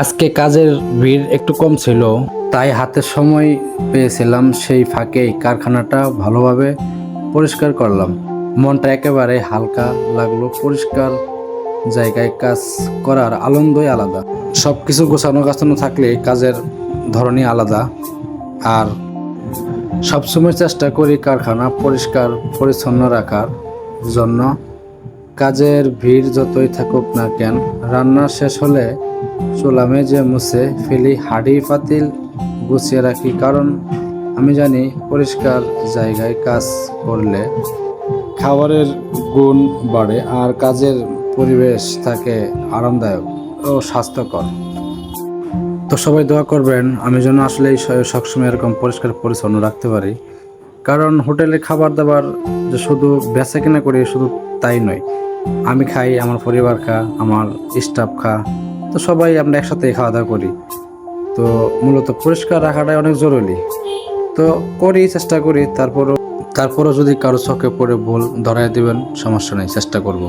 আজকে কাজের ভিড় একটু কম ছিল, তাই হাতে সময় পেয়েছিলাম। সেই ফাঁকেই কারখানাটা ভালোভাবে পরিষ্কার করলাম। মনটা একেবারে হালকা লাগলো। পরিষ্কার জায়গায় কাজ করার আনন্দই আলাদা। সব কিছু গোছানো গাছানো থাকলে কাজের ধরনই আলাদা। আর সবসময় চেষ্টা করি কারখানা পরিষ্কার পরিচ্ছন্ন রাখার জন্য। কাজের ভিড় যতই থাকুক না কেন, রান্না শেষ হলে চুলা মেজে মুছে ফেলি, হাঁড়ি পাতিল গুছিয়ে রাখি। কারণ আমি জানি পরিষ্কার জায়গায় কাজ করলে খাবারের গুণ বাড়ে আর কাজের পরিবেশ থাকে আরামদায়ক ও স্বাস্থ্যকর। তো সবাই দোয়া করবেন আমি যেন আসলে সবসময় এরকম পরিষ্কার পরিচ্ছন্ন রাখতে পারি। কারণ হোটেলে খাবার দাবার যে শুধু বেচা কেনা করি শুধু তাই নয়, আমি খাই, আমার পরিবার খা, আমার স্টাফ খা, তো সবাই আমরা একসাথে খাওয়া দাওয়া করি। তো মূলত পরিষ্কার রাখাটাই অনেক জরুরি। তো করি, চেষ্টা করি। তারপরও যদি কারো চোখে পড়ে ভুল ধরাই দিবেন, সমস্যা নেই, চেষ্টা করব।